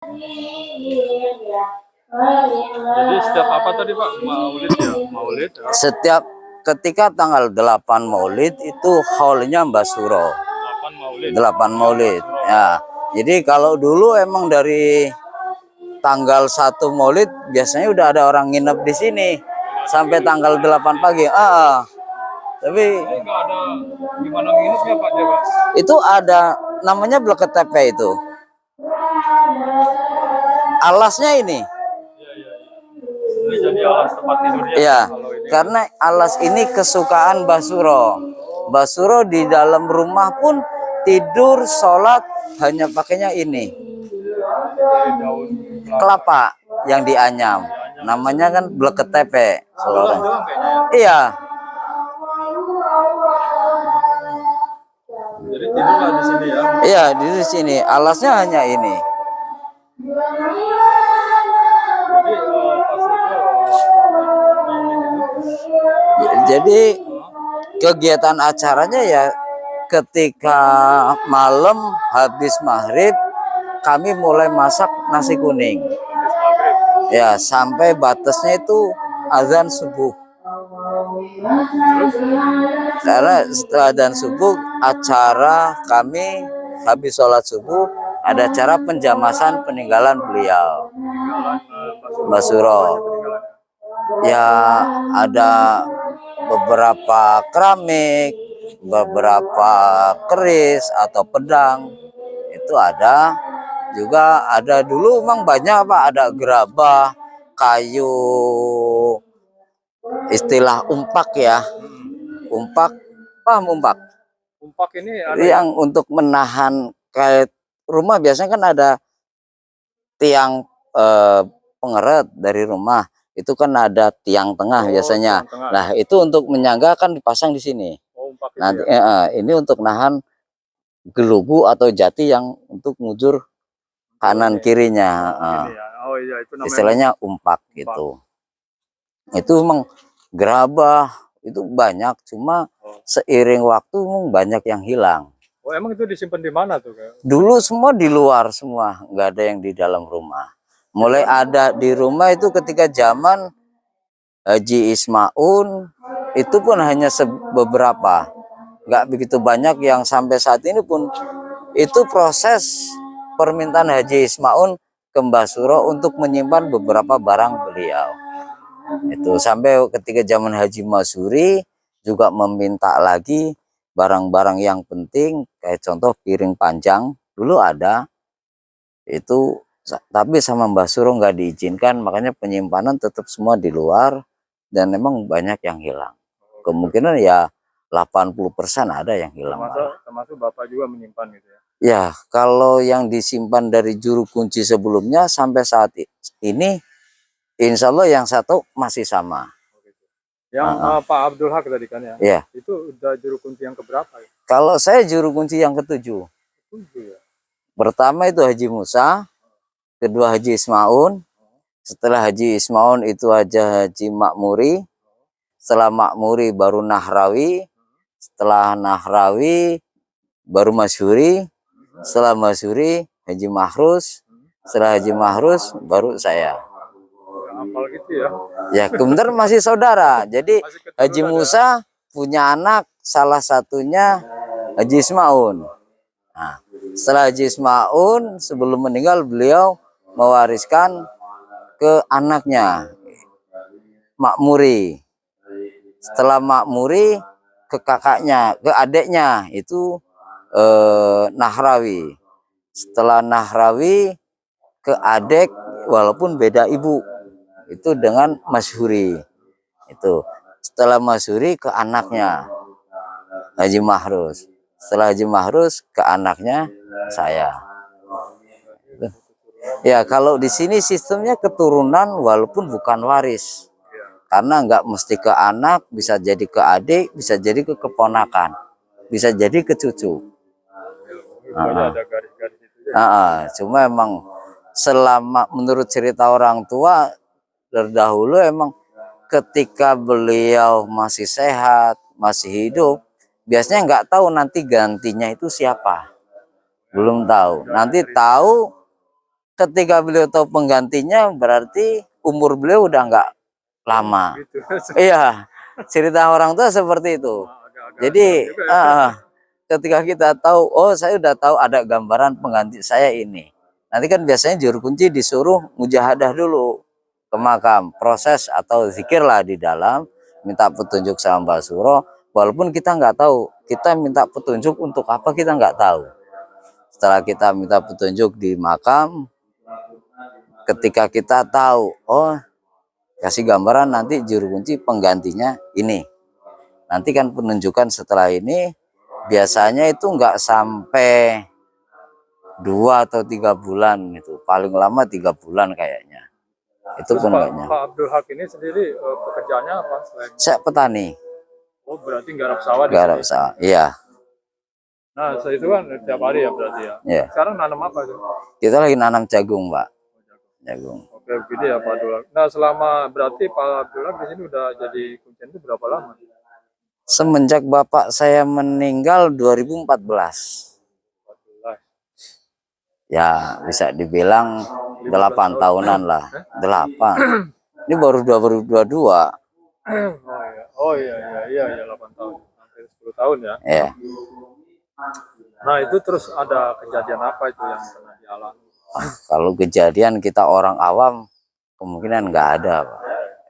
Jadi setiap apa tadi Pak? Maulid ya? Maulid ya? Setiap ketika tanggal 8 Maulid itu haulnya Mbah Suro. 8 Maulid. 8 Maulid. Ya. Jadi kalau dulu emang dari tanggal 1 Maulid biasanya udah ada orang nginep di sini sampai tanggal 8 pagi. Tapi Enggak ada gimana nginepnya Pak Jawa? itu ada namanya blok KTP itu. Alasnya ini. Ini jadi alas tempat tidurnya. Iya, karena alas ini kesukaan Mbah Suro. Mbah Suro di dalam rumah pun tidur, sholat hanya pakainya ini. Kelapa yang dianyam. Namanya kan blok KTP. Iya. Jadi tidurlah di sini ya? Iya, di sini. Alasnya hanya ini. Jadi kegiatan acaranya ya ketika malam habis maghrib kami mulai masak nasi kuning. Ya, sampai batasnya itu azan subuh. Karena setelah azan subuh acara kami habis sholat subuh ada acara penjamasan peninggalan beliau Mbah Suro. Ya ada beberapa keramik, beberapa keris atau pedang itu ada. Juga ada dulu memang banyak Pak, ada gerabah, kayu, istilah umpak ya. Umpak, paham umpak? Umpak ini ada yang untuk menahan kayak rumah biasanya kan ada tiang pengeret dari rumah. Itu kan ada tiang tengah biasanya. Tengah. Nah, itu untuk menyangga kan dipasang di sini. Nanti ya? Ini untuk nahan gelugu atau jati yang untuk mujur kanan kirinya. Oh, iya, itu namanya istilahnya umpak gitu. Itu memang gerabah itu banyak, cuma seiring waktu banyak yang hilang. Oh, emang itu disimpan di mana tuh? Dulu semua di luar semua, nggak ada yang di dalam rumah. Mulai ada di rumah itu ketika zaman Haji Ismaun, itu pun hanya beberapa, nggak begitu banyak yang sampai saat ini pun. Itu proses permintaan Haji Ismaun ke Mbah Suro untuk menyimpan beberapa barang beliau. Itu sampai ketika zaman Haji Masuri juga meminta lagi barang-barang yang penting, kayak contoh piring panjang dulu ada itu, tapi sama Mbah Suro nggak diizinkan, makanya penyimpanan tetap semua di luar dan memang banyak yang hilang. Kemungkinan ya 80% ada yang hilang. Termasuk Bapak juga menyimpan gitu ya? Ya, kalau yang disimpan dari juru kunci sebelumnya sampai saat ini, insya Allah yang satu masih sama. Yang Pak Abdul Haq tadi kan ya? Iya. Itu udah juru kunci yang keberapa ya? Kalau saya juru kunci yang ke-7. Ya? Pertama itu Haji Musa, kedua Haji Ismaun, setelah Haji Ismaun itu aja Haji Makmuri, setelah Makmuri baru Nahrawi, setelah Nahrawi baru Masyuri, setelah Masyuri Haji Mahrus, setelah Haji Mahrus baru saya. Gitu ya? Ya, kebetulan masih saudara. Jadi Haji Musa punya anak, salah satunya Haji Ismaun. Nah, setelah Haji Ismaun sebelum meninggal beliau mewariskan ke anaknya Makmuri. Setelah Makmuri ke kakaknya, ke adiknya itu Nahrawi. Setelah Nahrawi ke adik walaupun beda ibu, itu dengan Masyuri. Itu setelah Masyuri ke anaknya Haji Mahrus. Setelah Haji Mahrus ke anaknya saya. Ya, kalau di sini sistemnya keturunan walaupun bukan waris. Karena nggak mesti ke anak, bisa jadi ke adik, bisa jadi ke keponakan, bisa jadi ke cucu. Cuma emang selama menurut cerita orang tua terdahulu emang ketika beliau masih sehat, masih hidup, biasanya nggak tahu nanti gantinya itu siapa. Belum tahu. Nanti tahu ketika beliau tahu penggantinya berarti umur beliau udah nggak lama. Gitu. Iya, cerita orang tua seperti itu. Agak-agak Jadi juga ya. ketika kita tahu, oh saya udah tahu ada gambaran pengganti saya ini. Nanti kan biasanya juru kunci disuruh mujahadah dulu ke makam, proses atau zikir lah di dalam, minta petunjuk sama Mbah Suro. Walaupun kita nggak tahu, kita minta petunjuk untuk apa kita nggak tahu. Setelah kita minta petunjuk di makam, ketika kita tahu, oh kasih gambaran nanti juru kunci penggantinya ini. Nanti kan penunjukan setelah ini biasanya itu nggak sampai 2 atau 3 bulan itu, paling lama 3 bulan kayaknya. Itu Terus pun Pak, enggaknya. Pak Abdul Haq ini sendiri pekerjaannya apa selain? Saya petani, Oh berarti garap sawah di garap sini. sawah. Iya, Nah itu kan tiap hari ya berarti ya. iya. Sekarang nanam apa itu? Kita lagi nanam jagung, Pak. Jagung. Oke begini ya Pak Abdul Haq. Nah selama berarti Pak Abdul Haq di sini udah jadi kuncen itu berapa lama? Semenjak bapak saya meninggal 2014. 14. Ya, bisa dibilang 8 tahunan lah. 8. Ini baru 2022. Oh iya 8 tahun. Hampir 10 tahun ya. Ya. Nah itu terus ada kejadian apa itu yang pernah dialami? Kalau kejadian kita orang awam kemungkinan nggak ada, Pak.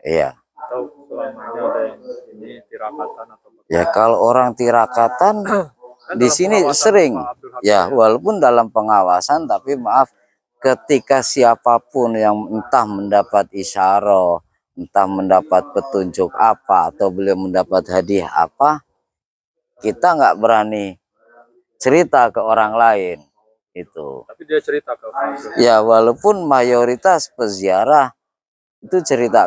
Iya. Atau selama ini ada yang ini tirakatan atau Ya kalau orang tirakatan kan di dalam sini pengawasan sering. Pak Abdul Haq Ya, walaupun dalam pengawasan tapi maaf ketika siapapun yang entah mendapat isyarah, entah mendapat petunjuk apa atau beliau mendapat hadiah apa, kita nggak berani cerita ke orang lain itu. tapi dia cerita ke Pak Abdul. Ya walaupun mayoritas peziarah itu cerita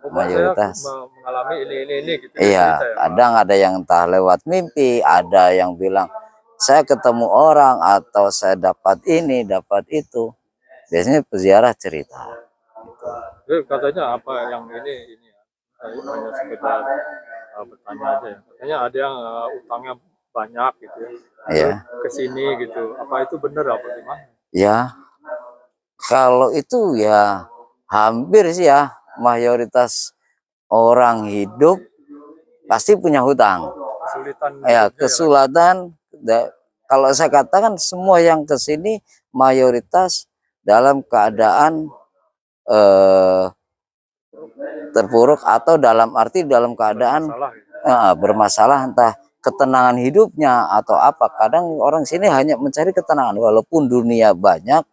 Oh, Pak, mayoritas. saya mengalami ini gitu. dia Iya, cerita ya, Pak. kadang ada yang entah lewat mimpi, ada yang bilang saya ketemu orang atau saya dapat ini, dapat itu. Biasanya peziarah cerita. Jadi katanya apa yang ini ya. Saya hanya sekedar bertanya aja ya. Katanya ada yang utangnya banyak gitu ya. Iya. Ke sini gitu. Apa itu benar apa gimana? Ya, kalau itu ya hampir sih ya mayoritas orang hidup pasti punya hutang. Kesulitan Ya, hidupnya kesulitan. Kalau saya katakan semua yang ke sini mayoritas dalam keadaan terpuruk atau dalam arti dalam keadaan salah gitu. bermasalah entah ketenangan hidupnya atau apa. Kadang orang sini hanya mencari ketenangan walaupun dunia banyak,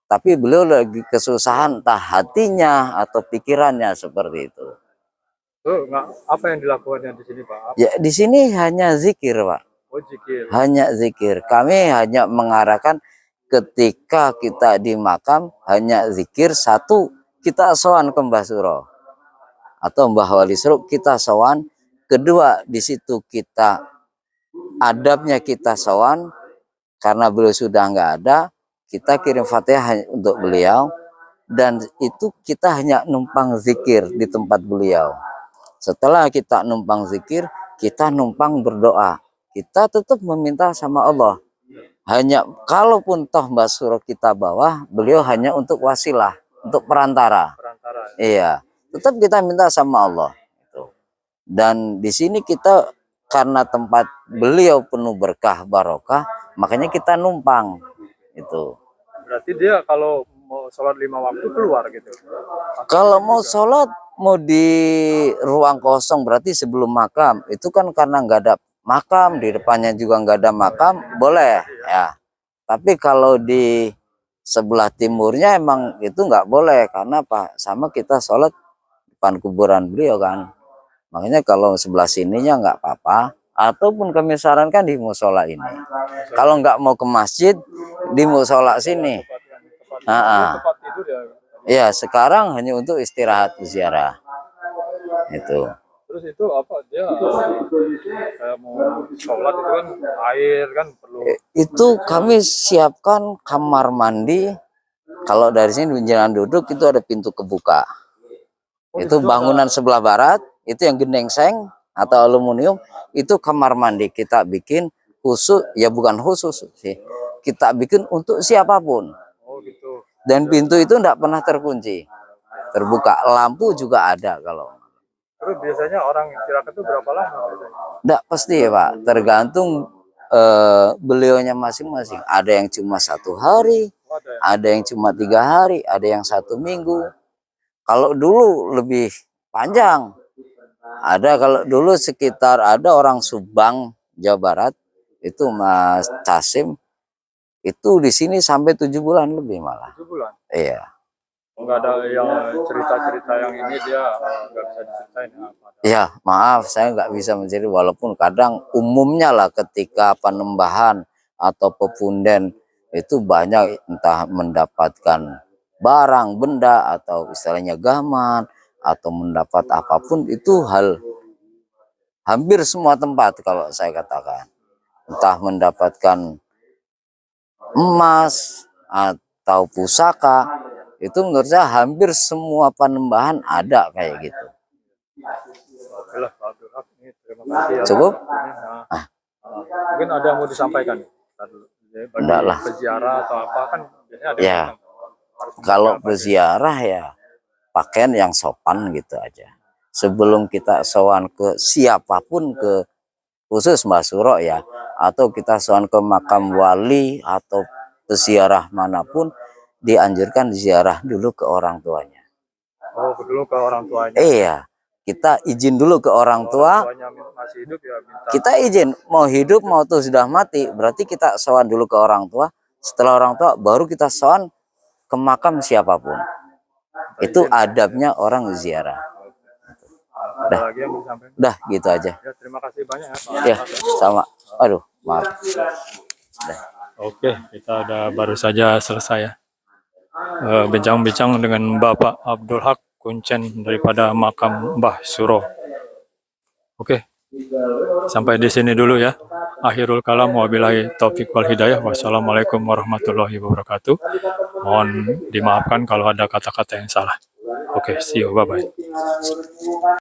tapi beliau lagi kesusahan entah hatinya atau pikirannya seperti itu. Apa yang dilakukannya di sini Pak? Ya di sini hanya zikir, Pak. Oh zikir. Hanya zikir. Kami hanya mengarahkan ketika kita di makam hanya zikir. Satu, kita sowan ke Mbah Suro atau Mbah Wali Suro, kita sowan. Kedua, di situ kita adabnya kita sowan karena beliau sudah nggak ada, kita kirim Fatihah untuk beliau dan itu kita hanya numpang zikir di tempat beliau. Setelah kita numpang zikir, kita numpang berdoa. Kita tetap meminta sama Allah. Hanya kalaupun toh Mbah Suro kita bawa, beliau hanya untuk wasilah, untuk perantara. Iya, tetap kita minta sama Allah. Dan di sini kita karena tempat beliau penuh berkah barokah, makanya kita numpang. Itu. Berarti dia kalau mau sholat 5 waktu keluar gitu. Kalau mau sholat mau di ruang kosong berarti sebelum makam itu kan karena nggak ada makam di depannya juga nggak ada makam boleh ya. Tapi kalau di sebelah timurnya emang itu nggak boleh karena apa? Sama kita sholat depan kuburan beliau kan. Makanya kalau sebelah sininya nggak apa-apa. Ataupun kami sarankan di musola ini. Kalau nggak mau ke masjid di musola sini. Tempat tidur ya. Ya sekarang hanya untuk istirahat ziarah. Itu. Terus itu apa dia kayak mau sholat itu kan air kan perlu. Itu kami siapkan kamar mandi. Kalau dari sini jalan duduk itu ada pintu kebuka. Itu bangunan sebelah barat. Itu yang gendengseng atau aluminium. Itu kamar mandi kita bikin khusus. Ya bukan khusus sih. Kita bikin untuk siapapun. Oh gitu. Dan pintu itu tidak pernah terkunci, terbuka. Lampu juga ada kalau. Terus biasanya orang istirahat itu berapa lama biasanya? Tidak pasti ya Pak, tergantung beliaunya masing-masing. Ada yang cuma 1 hari, Oh, ada ya? ada yang cuma 3 hari, ada yang 1 minggu. Kalau dulu lebih panjang. Ada kalau dulu sekitar ada orang Subang, Jawa Barat, itu Mas Casim, itu di sini sampai 7 bulan lebih malah. 7 bulan. Iya. Enggak ada yang cerita-cerita yang ini dia nggak bisa diceritain apa. Ya, maaf saya nggak bisa mencari, walaupun kadang umumnya lah ketika penembahan atau pepunden itu banyak entah mendapatkan barang, benda, atau istilahnya gaman, atau mendapat apapun, itu hal hampir semua tempat kalau saya katakan. Entah mendapatkan emas atau pusaka, itu menurut saya hampir semua penembahan ada kayak gitu. Oke lah, Pak Abdul Haq, ini terima kasih ya. Cukup? Ini, mungkin ada yang mau disampaikan. Ntar dulu. Jadi bagi Enggak lah. peziarah atau apa kan biasanya ada Ya, yang harus kalau memakai apa, berziarah ya pakaian yang sopan gitu aja. Sebelum kita sowan ke siapapun, ke khusus Mbah Suro ya, atau kita sowan ke makam wali atau peziarah manapun, dianjurkan ziarah dulu ke orang tuanya. oh dulu ke orang tuanya. Iya, kita izin dulu ke orang tua. Orang tuanya masih hidup ya minta. Kita izin, mau hidup mau tuh sudah mati, berarti kita sowan dulu ke orang tua. Setelah orang tua baru kita sowan ke makam siapapun. Itu adabnya orang ziarah. Ada lagi yang mau disampaikan? Udah gitu aja. Ya, terima kasih banyak ya Pak. Ya, sama. Aduh, maaf. Oke, kita udah baru saja selesai ya. Bincang-bincang dengan Bapak Abdul Haq Kuncen daripada makam Mbah Suro. Oke, sampai di sini dulu ya. Akhirul kalam, wabillahi taufik wal hidayah. Wassalamualaikum warahmatullahi wabarakatuh. Mohon dimaafkan kalau ada kata-kata yang salah. Oke, see you, bye-bye.